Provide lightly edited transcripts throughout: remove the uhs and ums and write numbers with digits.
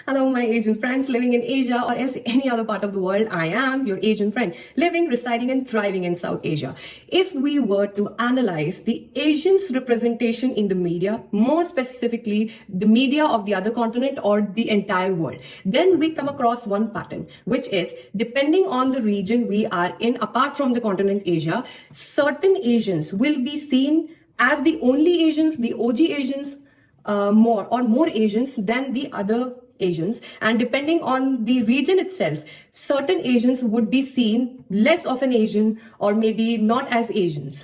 Hello, my Asian friends living in Asia or else any other part of the world. I am your Asian friend living, residing, and thriving in South Asia. If we were to analyze the Asians' representation in the media, more specifically the media of the other continent or the entire world, then we come across one pattern, which is depending on the region we are in, apart from the continent Asia, certain Asians will be seen as the only Asians, the OG Asians, more Asians than the other Asians, and depending on the region itself, certain Asians would be seen less of an Asian or maybe not as Asians.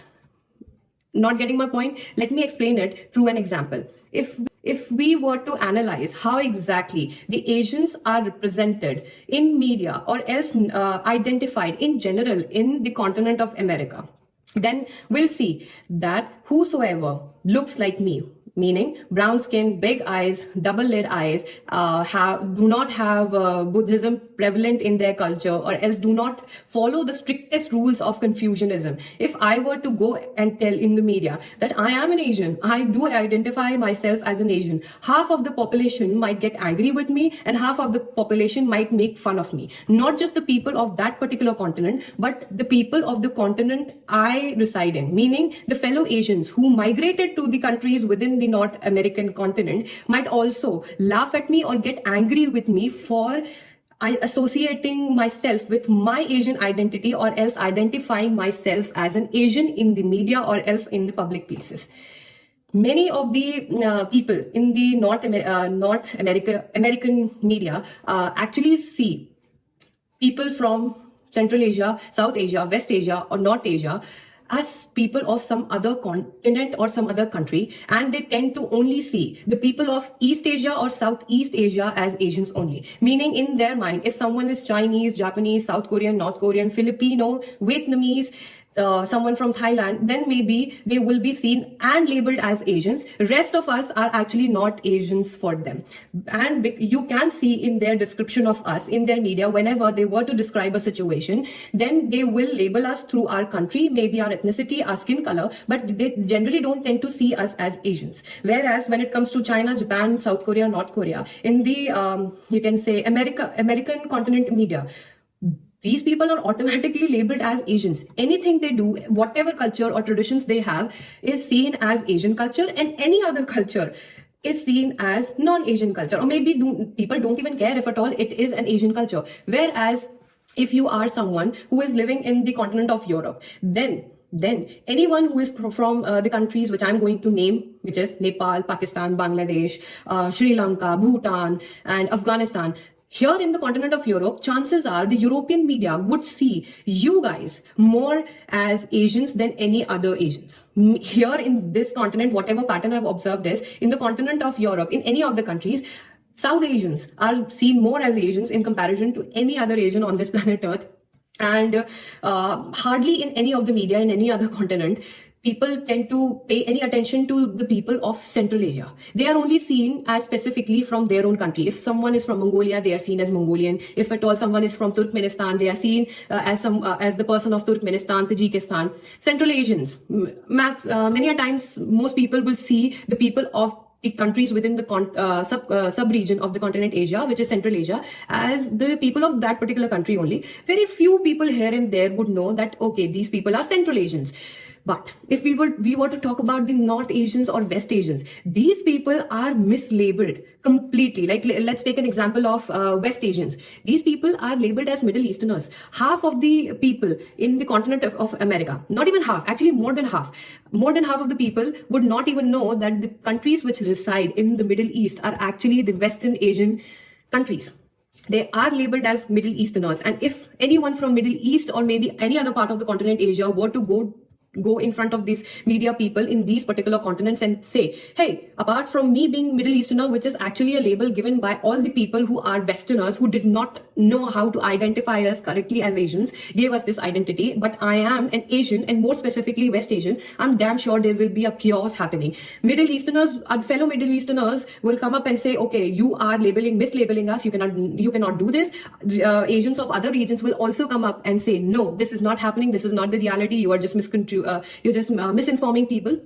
Not getting my point? Let me explain it through an example. If we were to analyze how exactly the Asians are represented in media or else identified in general in the continent of America, then we'll see that whosoever looks like me, meaning brown skin, big eyes, double lid eyes, do not have Buddhism prevalent in their culture, or else do not follow the strictest rules of Confucianism. If I were to go and tell in the media that I am an Asian, I do identify myself as an Asian, half of the population might get angry with me and half of the population might make fun of me. Not just the people of that particular continent, but the people of the continent I reside in, meaning the fellow Asians who migrated to the countries within the North American continent might also laugh at me or get angry with me for associating myself with my Asian identity or else identifying myself as an Asian in the media or else in the public places. Many of the people in the American media actually see people from Central Asia, South Asia, West Asia, or North Asia as people of some other continent or some other country, and they tend to only see the people of East Asia or Southeast Asia as Asians only. Meaning in their mind, if someone is Chinese, Japanese, South Korean, North Korean, Filipino, Vietnamese, someone from Thailand, then maybe they will be seen and labeled as Asians. Rest of us are actually not Asians for them. And you can see in their description of us, in their media, whenever they were to describe a situation, then they will label us through our country, maybe our ethnicity, our skin color, but they generally don't tend to see us as Asians. Whereas when it comes to China, Japan, South Korea, North Korea, in the, you can say, American continent media, these people are automatically labeled as Asians. Anything they do, whatever culture or traditions they have, is seen as Asian culture, and any other culture is seen as non-Asian culture. Or maybe people don't even care if at all it is an Asian culture. Whereas if you are someone who is living in the continent of Europe, then anyone who is from the countries which I'm going to name, which is Nepal, Pakistan, Bangladesh, Sri Lanka, Bhutan, and Afghanistan, here in the continent of Europe, chances are the European media would see you guys more as Asians than any other Asians. Here in this continent, whatever pattern I've observed is, in the continent of Europe, in any of the countries, South Asians are seen more as Asians in comparison to any other Asian on this planet Earth. And hardly in any of the media in any other continent people tend to pay any attention to the people of Central Asia. They are only seen as specifically from their own country. If someone is from Mongolia, they are seen as Mongolian. If at all someone is from Turkmenistan, they are seen as the person of Turkmenistan, Tajikistan. Central Asians, many a times most people will see the people of the countries within the sub-region of the continent Asia, which is Central Asia, as the people of that particular country only. Very few people here and there would know that, okay, these people are Central Asians. But if we were to talk about the North Asians or West Asians, these people are mislabeled completely. Like, let's take an example of West Asians. These people are labeled as Middle Easterners. Half of the people in the continent of America, not even half, actually more than half of the people would not even know that the countries which reside in the Middle East are actually the Western Asian countries. They are labeled as Middle Easterners. And if anyone from Middle East or maybe any other part of the continent Asia were to go in front of these media people in these particular continents and say, hey, apart from me being Middle Easterner, which is actually a label given by all the people who are Westerners who did not know how to identify us correctly as Asians, gave us this identity, but I am an Asian, and more specifically West Asian, I'm damn sure there will be a chaos happening. Middle Easterners, fellow Middle Easterners will come up and say, okay, you are mislabeling us, you cannot do this. Asians of other regions will also come up and say, no, this is not happening, this is not the reality, you are just misinforming people.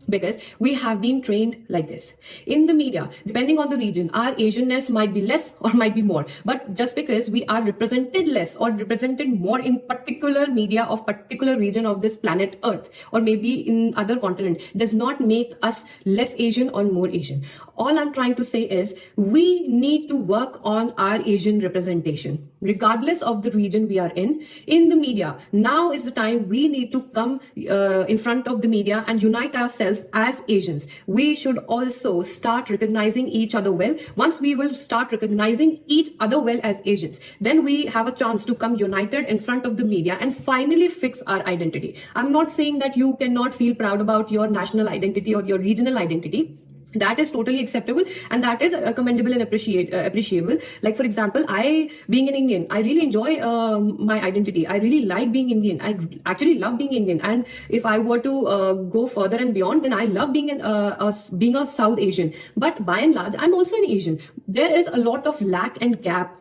because we have been trained like this. In the media, depending on the region, our Asianness might be less or might be more. But just because we are represented less or represented more in particular media of particular region of this planet Earth, or maybe in other continent, does not make us less Asian or more Asian. All I'm trying to say is we need to work on our Asian representation, regardless of the region we are in the media. Now is the time we need to come in front of the media and unite ourselves as Asians. We should also start recognizing each other well. Once we will start recognizing each other well as Asians, then we have a chance to come united in front of the media and finally fix our identity. I'm not saying that you cannot feel proud about your national identity or your regional identity. That is totally acceptable and that is commendable and appreciable. Like, for example, I, being an Indian, I really enjoy my identity. I really like being Indian. I actually love being Indian. And if I were to go further and beyond, then I love being being a South Asian. But by and large, I'm also an Asian. There is a lot of lack and gap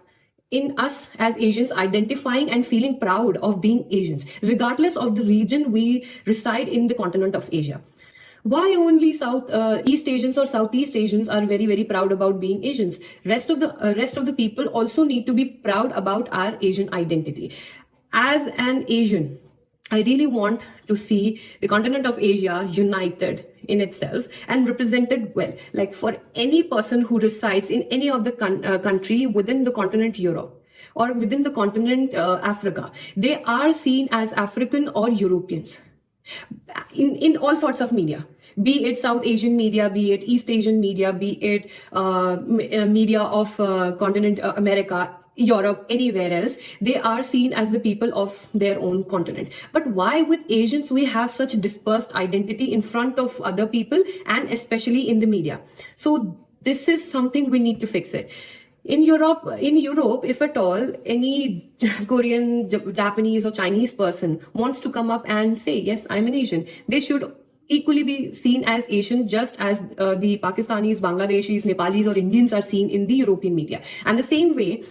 in us as Asians identifying and feeling proud of being Asians, regardless of the region we reside in the continent of Asia. Why only East Asians or Southeast Asians are very, very proud about being Asians? Rest of the people also need to be proud about our Asian identity. As an Asian, I really want to see the continent of Asia united in itself and represented well. Like, for any person who resides in any of the country within the continent Europe or within the continent Africa, they are seen as African or Europeans in all sorts of media, be it South Asian media, be it East Asian media, be it media of continent America, Europe, anywhere else. They are seen as the people of their own continent. But why with Asians we have such dispersed identity in front of other people and especially in the media? So this is something we need to fix it. In Europe, if at all, any Korean, Japanese or Chinese person wants to come up and say, yes, I'm an Asian, they should equally be seen as Asian, just as the Pakistanis, Bangladeshis, Nepalis or Indians are seen in the European media. And the same way,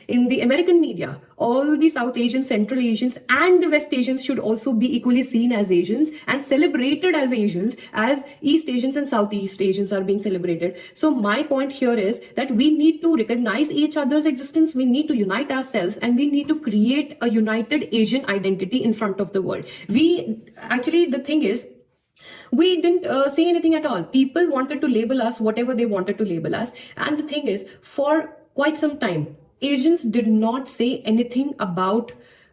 in the American media, all the South Asians, Central Asians and the West Asians should also be equally seen as Asians and celebrated as Asians, as East Asians and Southeast Asians are being celebrated. So my point here is that we need to recognize each other's existence, we need to unite ourselves, and we need to create a united Asian identity in front of the world. The thing is, we didn't say anything at all. People wanted to label us whatever they wanted to label us. And the thing is, for quite some time, Asians did not say anything about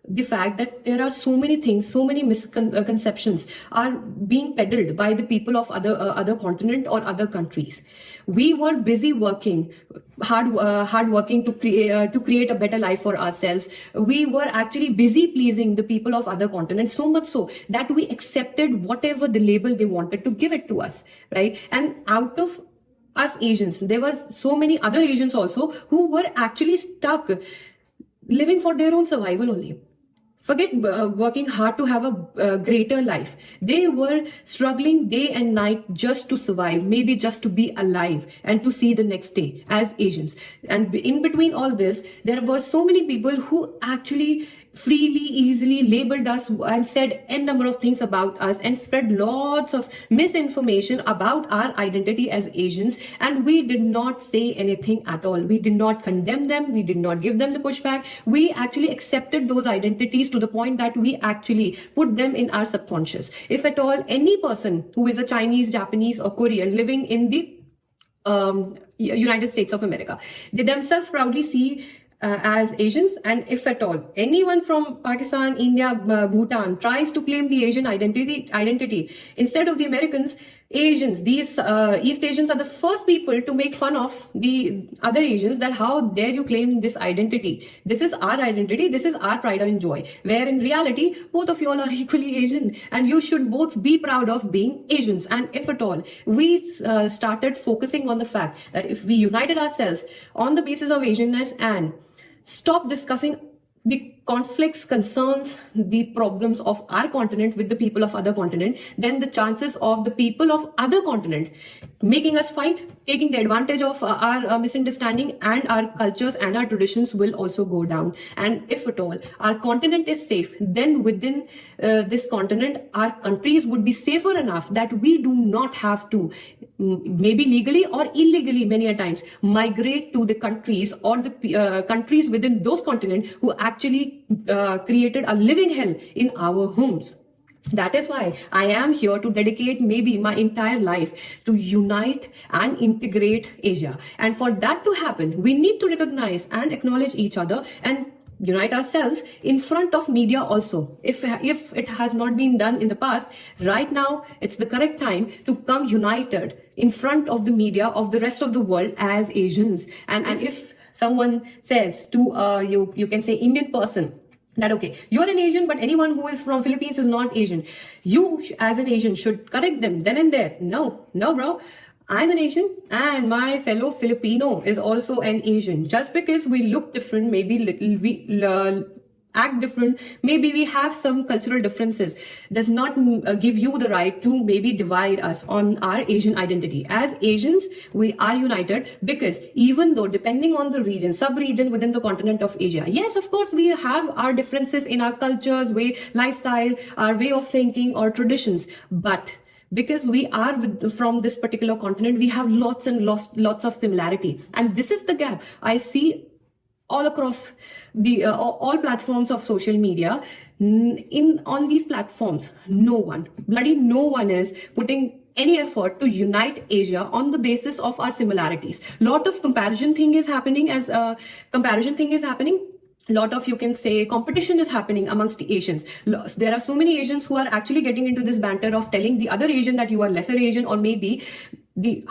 the fact that there are so many things, so many misconceptions are being peddled by the people of other continent or other countries. We were busy working, hard working to create a better life for ourselves. We were actually busy pleasing the people of other continents, so much so that we accepted whatever the label they wanted to give it to us, right? And out of us Asians, there were so many other Asians also who were actually stuck living for their own survival only. Forget working hard to have a greater life. They were struggling day and night just to survive, maybe just to be alive and to see the next day as Asians. And in between all this, there were so many people who actually freely, easily labeled us and said n number of things about us and spread lots of misinformation about our identity as Asians. And we did not say anything at all. We did not condemn them. We did not give them the pushback. We actually accepted those identities to the point that we actually put them in our subconscious. If at all, any person who is a Chinese, Japanese or Korean living in the United States of America, they themselves proudly see as Asians, and if at all anyone from Pakistan, India, Bhutan tries to claim the Asian identity instead of the Americans, Asians, these East Asians are the first people to make fun of the other Asians, that how dare you claim this identity? This is our identity, this is our pride and joy. Where in reality, both of you all are equally Asian and you should both be proud of being Asians. And if at all, we started focusing on the fact that if we united ourselves on the basis of Asianness and stop discussing the conflicts, concerns, the problems of our continent with the people of other continent, then the chances of the people of other continent making us fight, taking the advantage of our misunderstanding and our cultures and our traditions will also go down. And if at all our continent is safe, then within this continent, our countries would be safer enough that we do not have to, maybe legally or illegally many a times, migrate to the countries or the countries within those continents who actually created a living hell in our homes. That is why I am here to dedicate maybe my entire life to unite and integrate Asia. And for that to happen, we need to recognize and acknowledge each other and unite ourselves in front of media also. If it has not been done in the past, right now it's the correct time to come united in front of the media of the rest of the world as Asians. And if someone says to you can say Indian person that okay, you're an Asian, but anyone who is from Philippines is not Asian, you as an Asian should correct them then and there. No bro, I'm an Asian and my fellow Filipino is also an Asian. Just because we look different, maybe we act different, maybe we have some cultural differences, does not give you the right to maybe divide us on our Asian identity. As Asians, we are united because even though depending on the region, sub-region within the continent of Asia, yes, of course, we have our differences in our cultures, lifestyle, our way of thinking or traditions, but because we are from this particular continent, we have lots and lots of similarity. And this is the gap I see all across the all platforms of social media. On these platforms, no one is putting any effort to unite Asia on the basis of our similarities. Lot of comparison thing is happening. Lot of, you can say, competition is happening amongst the Asians. There are so many Asians who are actually getting into this banter of telling the other Asian that you are lesser Asian, or maybe the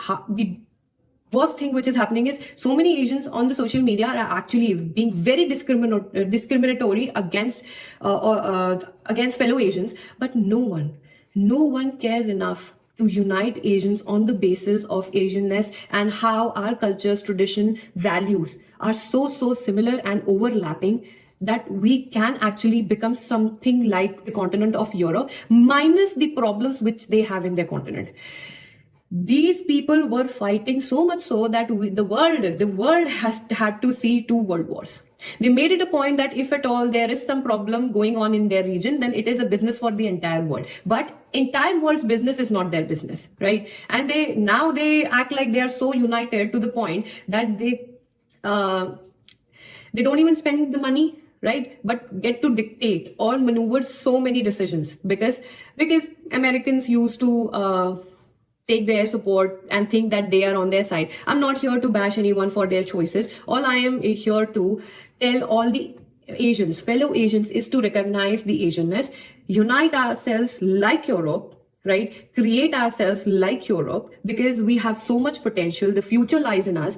worst thing which is happening is so many Asians on the social media are actually being very discriminatory against fellow Asians. But no one cares enough to unite Asians on the basis of Asianness and how our cultures, tradition, values are so similar and overlapping that we can actually become something like the continent of Europe, minus the problems which they have in their continent. These people were fighting so much so that the world has had to see 2 world wars. They made it a point that if at all there is some problem going on in their region, then it is a business for the entire world. But entire world's business is not their business, right? And they act like they are so united to the point that they don't even spend the money, right? But get to dictate or maneuver so many decisions because Americans used to take their support and think that they are on their side. I'm not here to bash anyone for their choices. All I am here to tell all the Asians, fellow Asians, is to recognize the Asianness, unite ourselves like Europe, right? Create ourselves like Europe because we have so much potential. The future lies in us.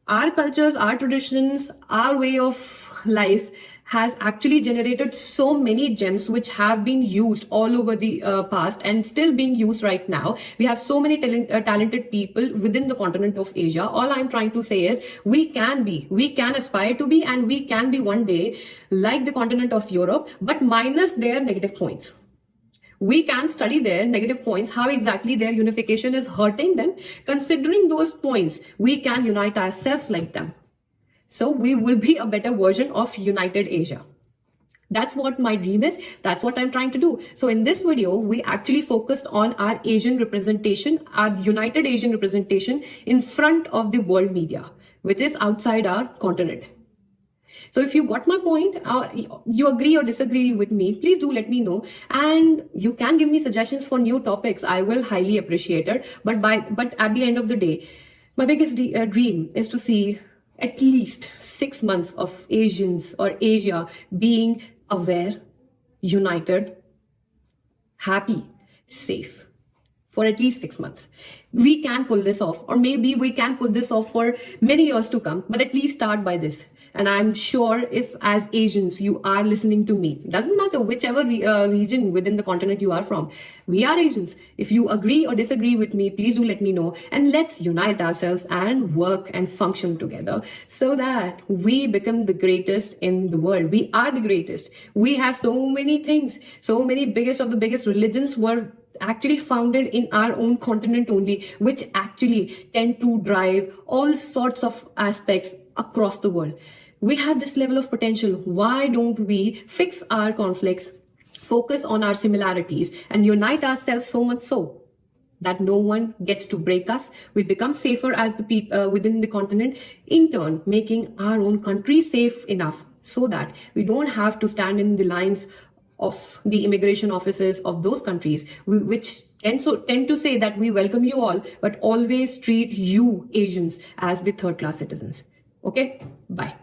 Our cultures, our traditions, our way of life has actually generated so many gems which have been used all over the past and still being used right now. We have so many talented people within the continent of Asia. All I'm trying to say is we can aspire to be, and we can be one day like the continent of Europe, but minus their negative points. We can study their negative points, how exactly their unification is hurting them. Considering those points, we can unite ourselves like them. So we will be a better version of United Asia. That's what my dream is. That's what I'm trying to do. So in this video, we actually focused on our Asian representation, our United Asian representation in front of the world media, which is outside our continent. So if you got my point, you agree or disagree with me, please do let me know. And you can give me suggestions for new topics. I will highly appreciate it. But at the end of the day, my biggest dream is to see at least 6 months of Asians or Asia being aware, united, happy, safe for at least 6 months. We can pull this off, or maybe we can pull this off for many years to come, but at least start by this. And I'm sure if as Asians you are listening to me, doesn't matter whichever region within the continent you are from, we are Asians. If you agree or disagree with me, please do let me know, and let's unite ourselves and work and function together so that we become the greatest in the world. We are the greatest. We have so many things, so many biggest of the biggest religions were actually founded in our own continent only, which actually tend to drive all sorts of aspects across the world. We have this level of potential. Why don't we fix our conflicts, focus on our similarities, and unite ourselves so much so that no one gets to break us? We become safer as the people within the continent, in turn making our own country safe enough so that we don't have to stand in the lines of the immigration offices of those countries, which tend to say that we welcome you all, but always treat you Asians as the third class citizens. Okay, bye.